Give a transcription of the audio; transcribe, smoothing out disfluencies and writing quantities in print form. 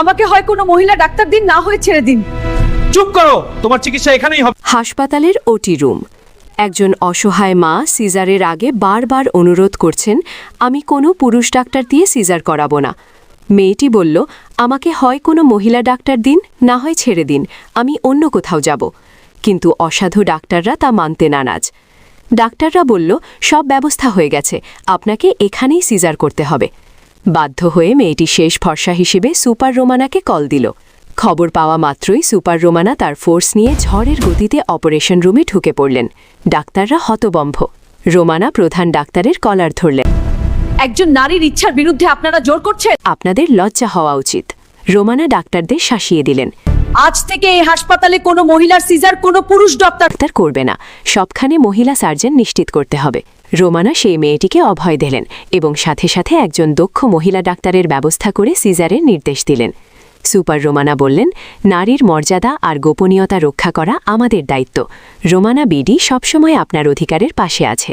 আমাকে হয় কোনো মহিলা ডাক্তার দিন, না হয় ছেড়ে দিন। চুপ করো, তোমার চিকিৎসা এখানেই হবে। হাসপাতালের ওটি রুম। একজন অসহায় মা সিজারের আগে বারবার অনুরোধ করছেন, আমি কোনো পুরুষ ডাক্তার দিয়ে সিজার করাবো না। মেয়েটি বলল, আমাকে হয় কোনো মহিলা ডাক্তার দিন, না হয় ছেড়ে দিন, আমি অন্য কোথাও যাব। কিন্তু অসাধু ডাক্তাররা তা মানতে নারাজ। ডাক্তাররা বলল, সব ব্যবস্থা হয়ে গেছে, আপনাকে এখানেই সিজার করতে হবে। বাধ্য হয়ে মেয়েটি শেষ ভরসা হিসেবে সুপার রোমানাকে কল দিল। খবর পাওয়া মাত্রই সুপার রোমানা তার ফোর্স নিয়ে ঝড়ের গতিতে অপারেশন রুমে ঢুকে পড়লেন। ডাক্তাররা হতবম্ব। রোমানা প্রধান ডাক্তারের কলার ধরলেন। একজন নারীর ইচ্ছার বিরুদ্ধে আপনারা জোর করছেন। আপনাদের লজ্জা হওয়া উচিত। রোমানা ডাক্তারদের শাসিয়ে দিলেন। আজ থেকে এই হাসপাতালে কোনো মহিলার সিজার কোনো পুরুষ ডাক্তার ডাক্তার করবে না, সবখানে মহিলা সার্জন নিশ্চিত করতে হবে। রোমানা সেই মেয়েটিকে অভয় দিলেন এবং সাথে সাথে একজন দক্ষ মহিলা ডাক্তারের ব্যবস্থা করে সিজারের নির্দেশ দিলেন। সুপার রোমানা বললেন, নারীর মর্যাদা আর গোপনীয়তা রক্ষা করা আমাদের দায়িত্ব। রোমানা বিডি সবসময় আপনার অধিকারের পাশে আছে।